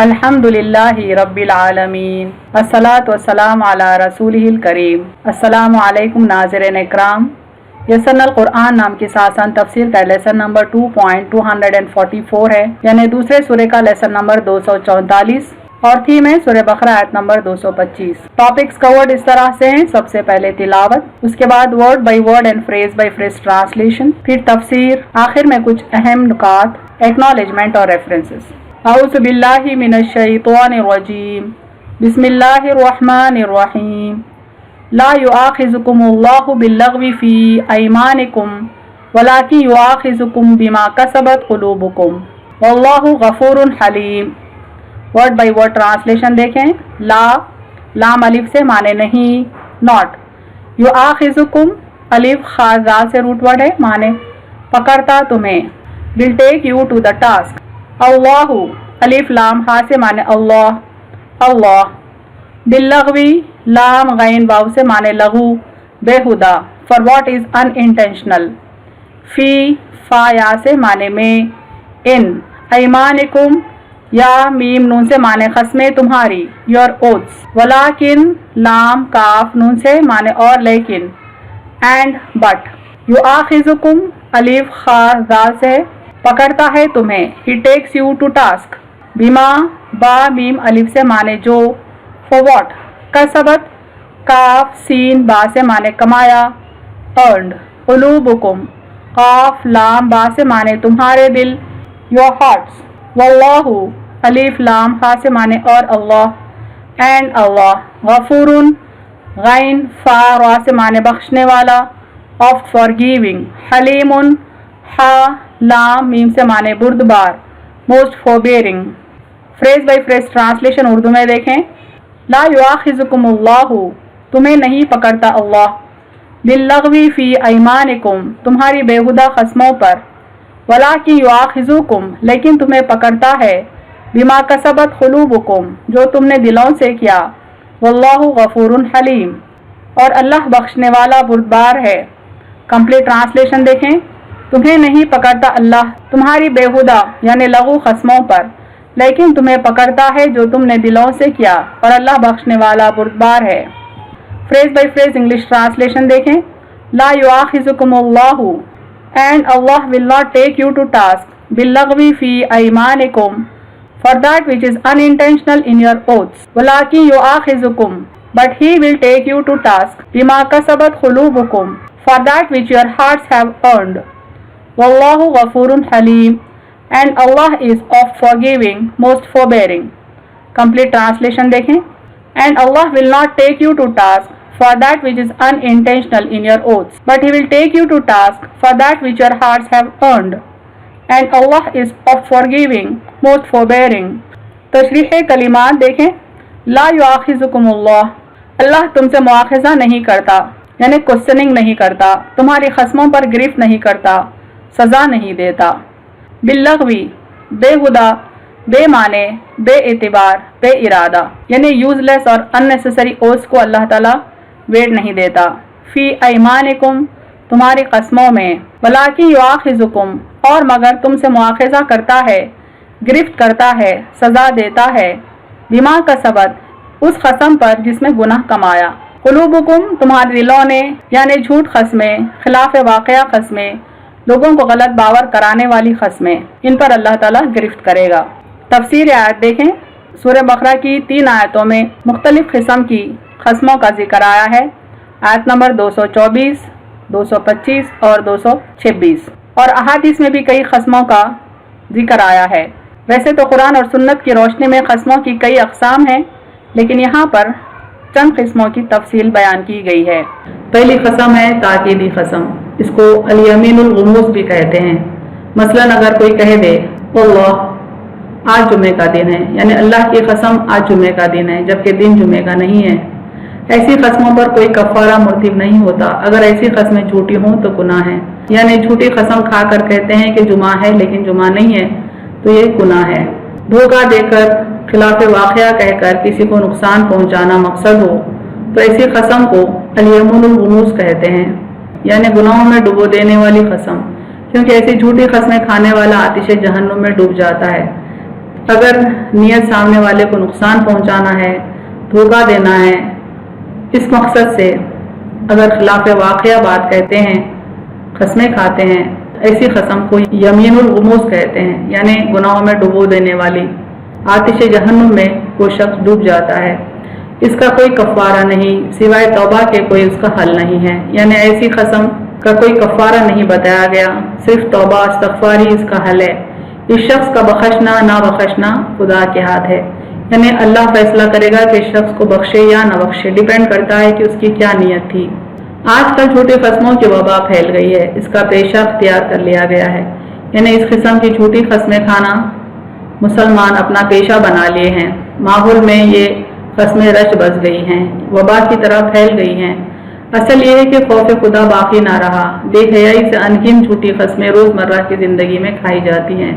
अल्हम्दुलिल्लाहि रब्बिल आलमीन अस्सलातु वस्सलामु अला रसूलिहिल करीम। अस्सलामु अलैकुम नाज़रीन इकराम। यसरल कुरान नाम की आसान तफसीर का लेसन नंबर 2.244 है, यानी दूसरे सूरे का लेसन नंबर 244 और थीम है सूरह बकरा आयत नंबर 225। टॉपिक्स कवर्ड इस तरह से हैं: सबसे पहले तिलावत, उसके बाद word by word and phrase by phrase translation, फिर तफसीर, आखिर में कुछ अहम नुकात, एक्नॉलेजमेंट और रेफरेंसेस। औज़ु बिल्लाहि मिनश शैतानिर रजीम। बिस्मिल्लाहिर रहमानिर रहीम। ला युआखिज़ुकुमुल्लाहु बिल्लग़्वी फ़ी अयमानिकुम वलाकिन युआखिज़ुकुम बिमा कसबत क़ुलूबुकुम वल्लाहु गफ़ूरुन हलीम। वर्ड बाय वर्ड ट्रांसलेशन देखें। लाम अलिफ से माने नहीं, नॉट। युआखिज़ुकुम अलिफ खाज़ा से रूट वर्ड है, माने पकड़ता तुम्हें। Will take you to the task. अल्लाहु अलिफ लाम हा से माने अल्लाह अल्लाह। बिल्लग़्वी लाम गैन वाव से माने लघु, बेहुदा, फॉर व्हाट इज अनइंटेंशनल। फी फा या से माने में, इन। अयमानिकुम या मीम नून से माने खस्में तुम्हारी, योर ओथ्स। वलाकिन लाम काफ नून से माने और लेकिन, एंड बट। युआखिज़ुकुम अलिफ खा जा से पकड़ता है तुम्हें, ही टेक्स यू टू टास्क। बिमा बा मीम अलिफ से माने जो, फॉर व्हाट। कसबत काफ सीन बा से माने कमाया, अर्नड। क़ुलूबुकुम काफ लाम बा से माने तुम्हारे दिल, योर हार्ट्स। वल्लाहु अलिफ लाम हा से माने और अल्लाह, एंड अल्लाह। गफूरुन गैन फा रा से माने बख्शने वाला, ऑफ फॉरगिविंग। हलीमुन हा लाम मीम से माने बुर्दबार, most forbearing. Phrase by phrase translation Urdu में देखें। ला युआखिज़ुकुमुल्लाहु तुम्हें नहीं पकड़ता अल्लाह, बिल्लग़्वी फ़ी अयमानिकुम तुम्हारी बेहुदा खस्मों पर, वलाकिन युआखिज़ुकुम लेकिन तुम्हें पकड़ता है, बिमा कसबत क़ुलूबुकुम जो तुमने दिलों से किया, वल्लाहु गफ़ूरुन हलीम और अल्लाह बख्शने वाला बुर्दबार है। कंप्लीट ट्रांसलेशन देखें। तुम्हें नहीं पकड़ता अल्लाह तुम्हारी बेहुदा यानी लघु खस्मों पर, लेकिन तुम्हें पकड़ता है जो तुमने दिलों से किया, और अल्लाह बख्शने वाला बुर्दबार है। Phrase by phrase English translation देखें। ला युआखिज़ुकुमुल्लाहु and Allah will not take you to task बिल्लग़्वी फ़ी अयमानिकुम for that which is unintentional in your oaths, वलाकिन युआखिज़ुकुम but he will take you to task बिमा कसबत क़ुलूबुकुम for that which your hearts have earned. Wallahu Ghafurun Halim and Allah is of forgiving, most forbearing. Complete translation देखें। And Allah will not take you to task for that which is unintentional in your oaths, but He will take you to task for that which your hearts have earned. And Allah is of forgiving, most forbearing. तशरीह कलिमात देखें। ला युआखिज़ुकुमुल्लाह अल्लाह तुमसे मुआखज़ा नहीं करता, यानी questioning नहीं करता, तुम्हारी खस्मों पर गिरफ्त नहीं करता, सजा नहीं देता। बिल्लग़्वी बेहुदा, बेमाने, बेएतिबार, बेइरादा, यानी यूजलेस और अननेसेसरी ओस को अल्लाह ताला वेट नहीं देता। फ़ी अयमानिकुम तुम्हारी कस्मों में, वलाकिन युआखिज़ुकुम और मगर तुमसे मुआखज़ा करता है, गिरफ्त करता है, सजा देता है, बिमा कसबत उस कसम पर जिसमें गुनाह कमाया। क़ुलूबुकुम तुम्हारे दिलों ने, यानी झूठ खस्में, खिलाफ वाक़या खस्में, लोगों को गलत बावर कराने वाली खस्में, इन पर अल्लाह ताला गिरफ्त करेगा। तफसीर आयत देखें। सूरह बकरा की 3 आयतों में मुख्तलिफ किस्म की खस्मों का जिक्र आया है। आयत नंबर 224, 225 और 226, और अहादीस में भी कई खस्मों का जिक्र आया है। वैसे तो कुरान और सुन्नत की रोशनी में खस्मों की कई अक़साम हैं, लेकिन यहाँ पर चंद किस्मों की तफसील बयान की गई है। पहली कसम है ताकीदी कसम, इसको अल-यमीनुल गुमूस भी कहते हैं। मसलन अगर कोई कह दे अल्लाह आज जुमे का दिन है, यानी अल्लाह की कसम आज जुमे का दिन है, जबकि दिन जुमे का नहीं है। ऐसी कस्मों पर कोई कफ़ारा मुर्तिब नहीं होता। अगर ऐसी कस्में झूठी हों तो गुनाह है, यानी झूठी कसम खाकर कहते हैं कि जुमा है लेकिन जुमा नहीं है, तो ये गुनाह है। धोखा देकर, खिलाफ वाक़या कहकर किसी को नुकसान पहुँचाना मकसद हो तो ऐसी कसम को अल-यमीनुल गुमूस कहते हैं, यानी गुनाहों में डुबो देने वाली कसम, क्योंकि ऐसी झूठी कसमें खाने वाला आतिश जहन्नुम में डूब जाता है। अगर नियत सामने वाले को नुकसान पहुंचाना है, धोखा देना है, इस मकसद से अगर खिलाफ वाक़या बात कहते हैं, कसमें खाते हैं, ऐसी कसम को यमीनुल गुमूस कहते हैं, यानी गुनाहों में डुबो देने वाली। आतिश जहन्नुम में वो शख्स डूब जाता है। इसका कोई कफ़ारा नहीं, सिवाय तौबा के कोई उसका हल नहीं है। यानी ऐसी कसम का कोई कफ़ारा नहीं बताया गया, सिर्फ तौबा इस्तग़फ़ार ही इसका हल है। इस शख्स का बख्शना ना बख्शना खुदा के हाथ है, यानी अल्लाह फैसला करेगा कि इस शख्स को बख्शे या न बख्शे, डिपेंड करता है कि उसकी क्या नीयत थी। आजकल झूठी कस्मों की वबा फैल गई है, इसका पेशा अख्तियार कर लिया गया है। यानी इस किस्म की झूठी कस्में खाना मुसलमान अपना पेशा बना लिए हैं। माहौल में ये कस्में रच बस गई हैं, वबा की तरह फैल गई हैं। असल ये है कि खौफ खुदा बाकी ना रहा, बेहयाई से अनगिन झूठी कस्में रोज़मर्रा की ज़िंदगी में खाई जाती हैं।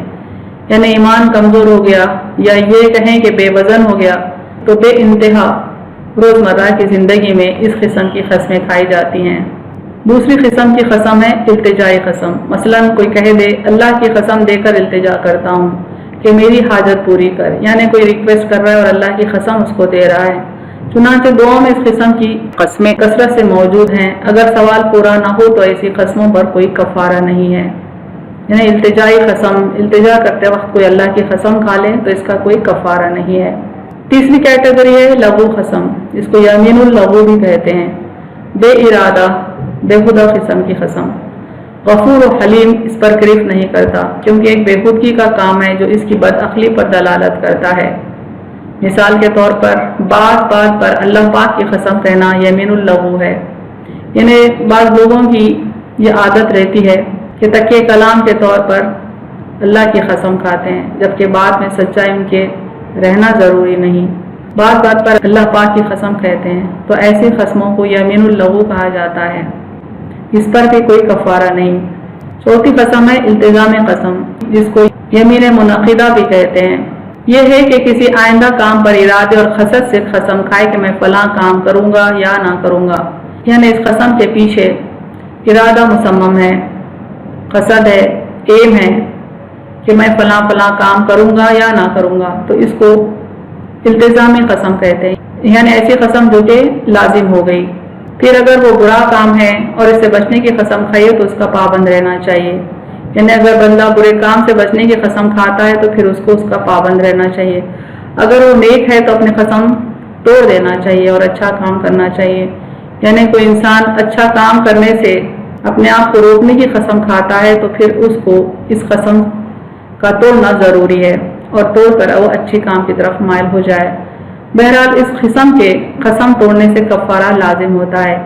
यानी ईमान कमज़ोर हो गया, या ये कहें कि बेवज़न हो गया, तो बे इंतहा रोज़मर्रा की ज़िंदगी में इस किस्म की कस्में खाई जाती हैं। दूसरी किस्म की कसम है इल्तिजाई कसम। मसलन कोई कह दे, अल्लाह की कसम देकर इल्तिजा करता हूँ कि मेरी हाजत पूरी कर, यानी कोई रिक्वेस्ट कर रहा है और अल्लाह की कसम उसको दे रहा है। चुनांचे दुआओं में इस किस्म की कस्में कसरत से मौजूद हैं। अगर सवाल पूरा ना हो तो ऐसी कस्मों पर कोई कफ़ारा नहीं है। यानी इल्तिजाई कसम, इल्तिजा करते वक्त कोई अल्लाह की कसम खा ले तो इसका कोई कफ़ारा नहीं है। तीसरी कैटेगरी है लघु कसम, जिसको यमीनुल लघु भी कहते हैं। बे इरादा बेहुदा किस्म की कसम। गफूर और हलीम इस पर गिरफ्त नहीं करता, क्योंकि एक बेखुदगी का काम है जो इसकी बदअक्ली पर दलालत करता है। मिसाल के तौर पर बात बात पर अल्लाह पाक की कसम कहना यमीनुल लघु है। यानी बाज़ लोगों की ये आदत रहती है कि तकिए कलाम के तौर पर अल्लाह की कसम खाते हैं, जबकि बाद में सच्चाई उनके रहना ज़रूरी नहीं। बात बात पर अल्लाह पाक की कसम कहते हैं, तो ऐसी कसमों को यमीनुल लघु कहा जाता है। इस पर भी कोई कफ़ारा नहीं। चौथी कसम है इल्तिज़ाम कसम, जिसको यमीन मुनक़िदा भी कहते हैं। यह है कि किसी आइंदा काम पर इरादे और खसद से कसम खाए कि मैं फ़लाँ काम करूँगा या ना करूँगा। यानी इस कसम के पीछे इरादा मुसम्मम है, कसद है, एम है कि मैं फ़लाँ फ़लाँ काम करूँगा या ना करूँगा, तो इसको इल्तिज़ाम कसम कहते हैं। यानी ऐसी कसम जो कि लाजिम हो गई। फिर अगर वो बुरा काम है और इससे बचने की कसम खाई तो उसका पाबंद रहना चाहिए। यानी अगर बंदा बुरे काम से बचने की कसम खाता है तो फिर उसको उसका पाबंद रहना चाहिए। अगर वो नेक है तो अपनी कसम तोड़ देना चाहिए और अच्छा काम करना चाहिए। यानी कोई इंसान अच्छा काम करने से अपने आप को रोकने की कसम खाता है तो फिर उसको इस कसम का तोड़ना ज़रूरी है और तोड़कर वो अच्छी काम की तरफ माइल हो जाए। बहरहाल इस किस्म के कसम तोड़ने से कफ़ारा लाजिम होता है,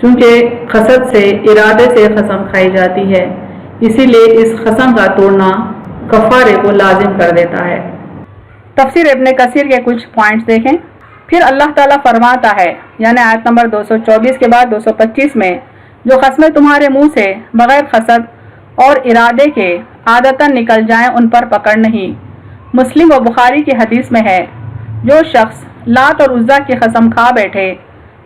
चूँकि खसद से इरादे से कसम खाई जाती है, इसीलिए इस कसम का तोड़ना कफ़ारे को लाजिम कर देता है। तफसीर इब्न कसीर के कुछ पॉइंट्स देखें। फिर अल्लाह ताला फरमाता है, यानी आयत नंबर 224 के बाद 225 में, जो कसमें तुम्हारे मुंह से बगैर खसद और इरादे के आदतन निकल जाएं उन पर पकड़ नहीं। मुस्लिम व बुखारी की हदीस में है, जो शख्स लात और उज़्ज़ा की कसम खा बैठे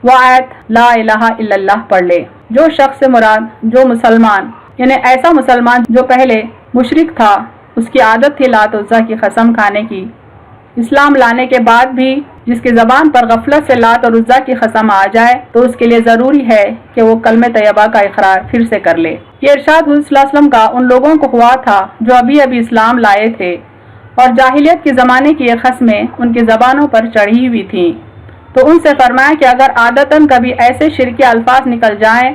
वह आयत ला इलाहा इल्लल्लाह पढ़ ले। जो शख्स से मुराद जो मुसलमान, यानी ऐसा मुसलमान जो पहले मुशरिक था, उसकी आदत थी लात उज़्ज़ा की कसम खाने की, इस्लाम लाने के बाद भी जिसकी ज़बान पर गफलत से लात और उज़्ज़ा की कसम आ जाए तो उसके लिए ज़रूरी है कि वो कलमे तैयबा का इकरार फिर से कर ले। ये इरशाद हुज़ूर सल्लल्लाहु अलैहि वसल्लम का उन लोगों को हुआ था जो अभी अभी इस्लाम लाए थे और जाहिलियत के ज़माने की ये कसमें उनकी ज़बानों पर चढ़ी हुई थीं। तो उनसे फरमाया कि अगर आदतन कभी ऐसे शिरकी अल्फाज निकल जाएं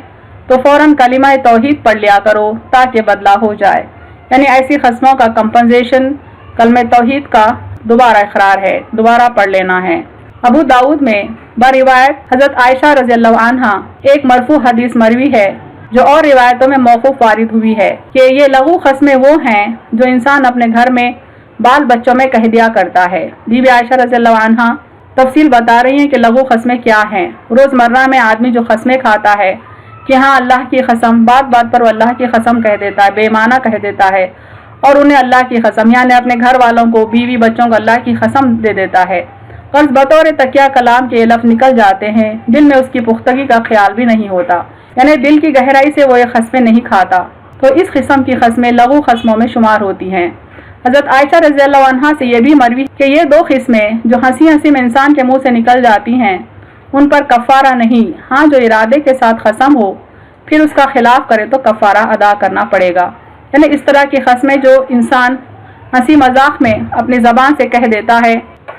तो फ़ौरन कलिमा तौहीद पढ़ लिया करो ताकि बदला हो जाए। यानी ऐसी कसमों का कंपनसेशन कलमे तौहीद का दोबारा इकरार है, दोबारा पढ़ लेना है। अबू दाऊद में बरिवायत हज़रत आयशा रज़ियल्लाहु अन्हा एक मरफू हदीस मरवी है, जो और रिवायतों में मौक़ूफ़ वारिद हुई है कि ये लघु कसमें वो हैं जो इंसान अपने घर में बाल बच्चों में कह दिया करता है। बीबी आयशा रज़ियल्लाहु अन्हा तफसील बता रही हैं कि लघु कसमें क्या हैं। रोज़मर्रा में आदमी जो कसमें खाता है कि हाँ अल्लाह की कसम, बात बात पर वो अल्लाह की कसम कह देता है, बेमाना कह देता है और उन्हें अल्लाह की कसम, यानी अपने घर वालों को, बीवी बच्चों को अल्लाह की कसम दे देता है। कर्ज बतौर तकिया कलाम के लफ्ज़ निकल जाते हैं, दिल में उसकी पुख्तगी का ख्याल भी नहीं होता, यानी दिल की गहराई से वो ये कसमें नहीं खाता। तो इस किस्म की कसमें लघु कसमों में शुमार होती हैं। حضرت عائشہ رضی اللہ عنہا سے یہ بھی مروی کہ یہ دو قسمیں جو ہنسی ہنسی میں انسان کے منہ سے نکل جاتی ہیں ان پر کفارہ نہیں، ہاں جو ارادے کے ساتھ قسم ہو پھر اس کا خلاف کرے تو کفارہ ادا کرنا پڑے گا۔ یعنی اس طرح کی قسمیں جو انسان ہنسی مذاق میں اپنی زبان سے کہہ دیتا ہے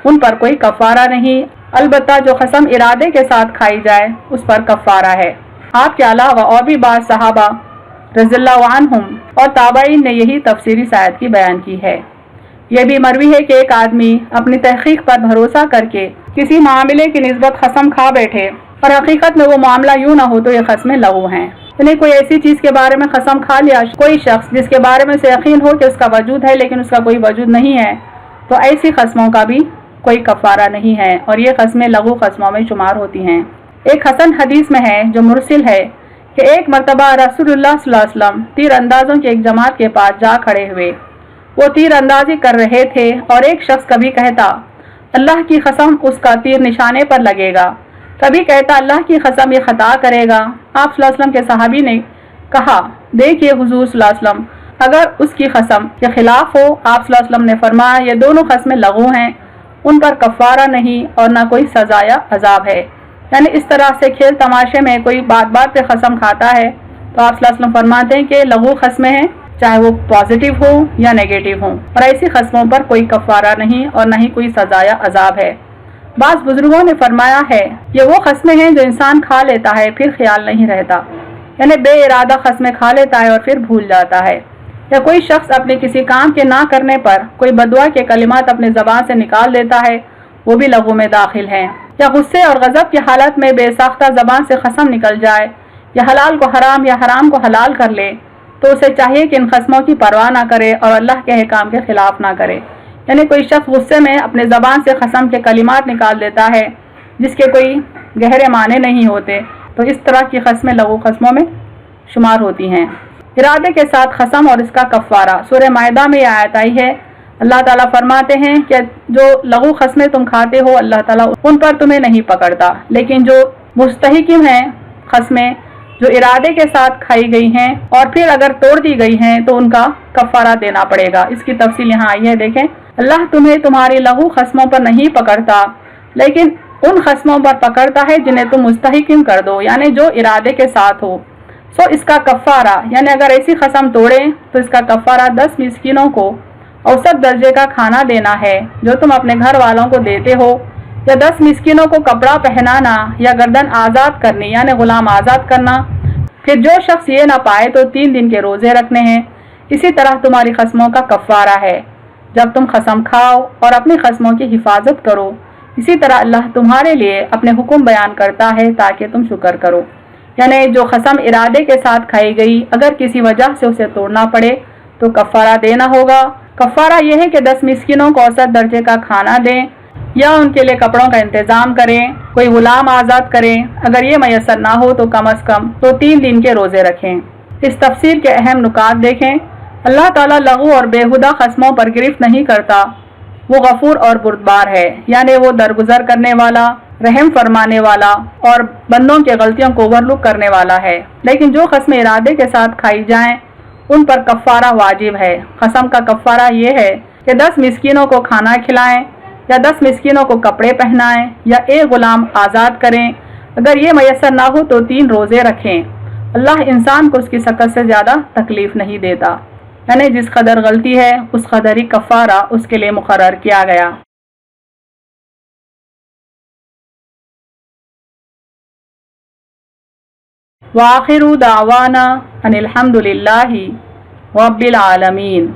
ان پر کوئی کفارہ نہیں، البتہ جو قسم ارادے کے ساتھ کھائی جائے اس پر کفارہ ہے۔ آپ کے علاوہ اور بھی بعض صحابہ رضی اللہ عنہم اور تابعین نے یہی تفسیر اس آیت کی بیان کی ہے۔ یہ بھی مروی ہے کہ ایک آدمی اپنی تحقیق پر بھروسہ کر کے کسی معاملے کی نسبت قسم کھا بیٹھے اور حقیقت میں وہ معاملہ یوں نہ ہو تو یہ قسمیں لغو ہیں۔ یعنی کوئی ایسی چیز کے بارے میں قسم کھا لیا کوئی شخص جس کے بارے میں اسے یقین ہو کہ اس کا وجود ہے لیکن اس کا کوئی وجود نہیں ہے، تو ایسی قسموں کا بھی کوئی کفارہ نہیں ہے اور یہ قسمیں لغو قسموں میں شمار ہوتی ہیں۔ ایک حسن حدیث میں ہے جو مرسل ہے کہ ایک مرتبہ رسول اللہ صلی اللہ علیہ وسلم تیر اندازوں کی ایک جماعت کے پاس جا کھڑے ہوئے۔ وہ تیر اندازی کر رہے تھے اور ایک شخص کبھی کہتا اللہ کی قسم اس کا تیر نشانے پر لگے گا، کبھی کہتا اللہ کی قسم یہ خطا کرے گا۔ آپ صلی اللہ علیہ وسلم کے صحابی نے کہا دیکھیے حضور صلی اللہ علیہ وسلم اگر اس کی قسم کے خلاف ہو، آپ صلی اللہ علیہ وسلم نے فرمایا یہ دونوں قسمیں لغو ہیں، ان پر کفارہ نہیں اور نہ کوئی سزا یا عذاب ہے۔ یعنی اس طرح سے کھیل تماشے میں کوئی بات بات پہ قسم کھاتا ہے تو آپ صلی اللہ علیہ وسلم فرماتے ہیں کہ لغو قسمیں ہیں، چاہے وہ پازیٹیو ہو یا نیگیٹو ہوں، اور ایسی قسموں پر کوئی کفارہ نہیں اور نہ ہی کوئی سزا یا عذاب ہے۔ بعض بزرگوں نے فرمایا ہے یہ وہ قسمیں ہیں جو انسان کھا لیتا ہے پھر خیال نہیں رہتا، یعنی بے ارادہ قسمیں کھا لیتا ہے اور پھر بھول جاتا ہے، یا کوئی شخص اپنے کسی کام کے نہ کرنے پر کوئی بددعا کے کلمات اپنے زبان سے نکال دیتا ہے، وہ بھی لغو میں داخل ہیں، یا غصے اور غضب کی حالت میں بے ساختہ زبان سے قسم نکل جائے یا حلال کو حرام یا حرام کو حلال کر لے تو اسے چاہیے کہ ان قسموں کی پرواہ نہ کرے اور اللہ کے احکام کے خلاف نہ کرے۔ یعنی کوئی شخص غصے میں اپنے زبان سے قسم کے کلمات نکال دیتا ہے جس کے کوئی گہرے معنی نہیں ہوتے تو اس طرح کی قسمیں لغو قسموں میں شمار ہوتی ہیں۔ ارادے کے ساتھ قسم اور اس کا کفارہ، سورہ مائدہ میں یہ آیت آئی ہے، اللہ تعالیٰ فرماتے ہیں کہ جو لغو قسمیں تم کھاتے ہو اللہ تعالیٰ ان پر تمہیں نہیں پکڑتا، لیکن جو مستحکم ہیں قسمیں جو ارادے کے ساتھ کھائی گئی ہیں اور پھر اگر توڑ دی گئی ہیں تو ان کا کفارہ دینا پڑے گا۔ اس کی تفصیل یہاں آئی ہے، دیکھیں اللہ تمہیں تمہاری لغو قسموں پر نہیں پکڑتا لیکن ان قسموں پر پکڑتا ہے جنہیں تم مستحکم کر دو، یعنی جو ارادے کے ساتھ ہو۔ سو اس کا کفارہ یعنی اگر ایسی قسم توڑے تو اس کا کفارہ 10 مسکینوں کو اوسط درجے کا کھانا دینا ہے جو تم اپنے گھر والوں کو دیتے ہو، یا 10 مسکینوں کو کپڑا پہنانا یا گردن آزاد کرنی یعنی غلام آزاد کرنا۔ پھر جو شخص یہ نہ پائے تو 3 دن کے روزے رکھنے ہیں۔ اسی طرح تمہاری قسموں کا کفارہ ہے جب تم قسم کھاؤ اور اپنی قسموں کی حفاظت کرو، اسی طرح اللہ تمہارے لیے اپنے حکم بیان کرتا ہے تاکہ تم شکر کرو۔ یعنی جو قسم ارادے کے ساتھ کھائی گئی اگر کسی وجہ سے اسے توڑنا پڑے تو کفارہ دینا ہوگا۔ کفارہ یہ ہے کہ 10 مسکینوں کو اوسط درجے کا کھانا دیں یا ان کے لیے کپڑوں کا انتظام کریں، کوئی غلام آزاد کریں، اگر یہ میسر نہ ہو تو کم از کم تو 3 دن کے روزے رکھیں۔ اس تفسیر کے اہم نکات دیکھیں۔ اللہ تعالیٰ لغو اور بیہودہ قسموں پر گرفت نہیں کرتا، وہ غفور اور بردبار ہے، یعنی وہ درگزر کرنے والا، رحم فرمانے والا اور بندوں کے غلطیوں کو اوورلک کرنے والا ہے۔ لیکن جو قسمیں ارادے کے ساتھ کھائی جائیں ان پر کفارہ واجب ہے۔ قسم کا کفارہ یہ ہے کہ 10 مسکینوں کو کھانا کھلائیں یا 10 مسکینوں کو کپڑے پہنائیں یا ایک غلام آزاد کریں، اگر یہ میسر نہ ہو تو 3 روزے رکھیں۔ اللہ انسان کو اس کی سکت سے زیادہ تکلیف نہیں دیتا، یعنی جس قدر غلطی ہے اس قدر ہی کفارہ اس کے لیے مقرر کیا گیا۔ وآخر دعوانا ان الحمد للہ رب العالمین۔